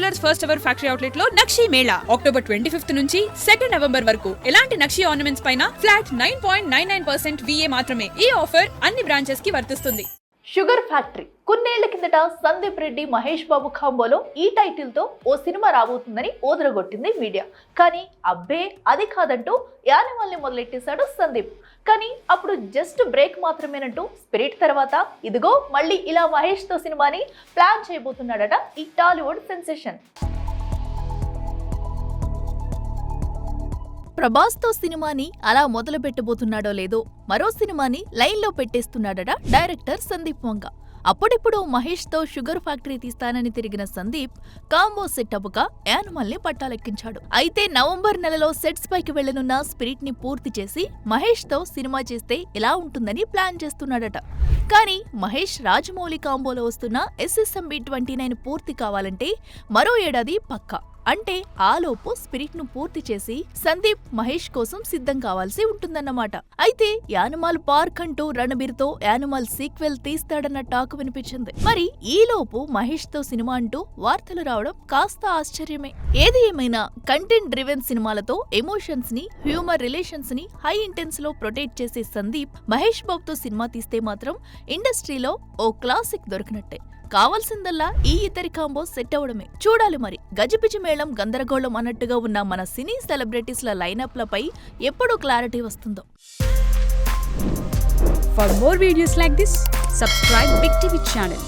Brothers first ever factory outlet లో నక్షి Mela October 25 నుంచి 2 November వరకు. ఎలాంటి నక్షి ఆర్నమెంట్స్ పైన ఫ్లాట్ 9.99% VA మాత్రమే. ఈ ఆఫర్ అన్ని బ్రాంచెస్ కి వర్తిస్తుంది. షుగర్ ఫ్యాక్టరీ కొన్నేళ్ల కిందట సందీప్ రెడ్డి మహేష్ బాబు కాంబోలో ఈ టైటిల్ తో ఓ సినిమా రాబోతుందని ఓదరగొట్టింది మీడియా. కానీ అబ్బే అది కాదంటూ యానిమల్ ని మొదలెట్టేశాడు సందీప్. కానీ అప్పుడు జస్ట్ బ్రేక్ మాత్రమేనంటూ స్పిరిట్ తర్వాత ఇదిగో మళ్ళీ ఇలా మహేష్ తో సినిమాని ప్లాన్ చేయబోతున్నాడట ఈ టాలీవుడ్ సెన్సేషన్. ప్రభాస్ తో సినిమాని అలా మొదలు పెట్టబోతున్నాడో లేదో మరో సినిమాని లైన్ లో పెట్టేస్తున్నాడట డైరెక్టర్ సందీప్ వంగ. అప్పుడిప్పుడు మహేష్ తో షుగర్ ఫ్యాక్టరీ తీస్తానని తిరిగిన సందీప్ కాంబో సెటప్ గా యానిమల్ ని పట్టాలెక్కించాడు. అయితే నవంబర్ నెలలో సెట్స్ పైకి వెళ్లనున్న స్పిరిట్ ని పూర్తి చేసి మహేష్ తో సినిమా చేస్తే ఎలా ఉంటుందని ప్లాన్ చేస్తున్నాడట. కానీ మహేష్ రాజమౌళి కాంబోలో వస్తున్న SSMB 29 పూర్తి కావాలంటే మరో ఏడాది పక్కా. అంటే ఆలోపు స్పిరిట్ ను పూర్తి చేసి సందీప్ మహేష్ కోసం సిద్ధం కావాల్సి ఉంటుందన్నమాట. అయితే యానిమల్ పార్క్ అంటూ రణబీర్ తో యానిమల్ సీక్వెల్ తీస్తాడన్న టాక్ వినిపించింది. మరి ఈలోపు మహేష్ తో సినిమా అంటూ వార్తలు రావడం కాస్త ఆశ్చర్యమే. ఏది ఏమైనా కంటెంట్ డ్రివెన్ సినిమాలతో ఎమోషన్స్ ని, హ్యూమర్ రిలేషన్స్ ని హై ఇంటెన్స్ లో ప్రొటెక్ట్ చేసే సందీప్ మహేష్ బాబుతో సినిమా తీస్తే మాత్రం ఇండస్ట్రీలో ఓ క్లాసిక్ దొరికినట్టే. కావాల్సిందల్లా ఈ ఇద్దరి కాంబో సెట్ అవడమే. చూడాలి మరి. గజిబిజి మేళం గందరగోళం అన్నట్టుగా ఉన్న మన సినీ సెలబ్రిటీస్ల లైనప్లపై ఎప్పుడు క్లారిటీ వస్తుందో. For more videos like this, subscribe Big TV channel.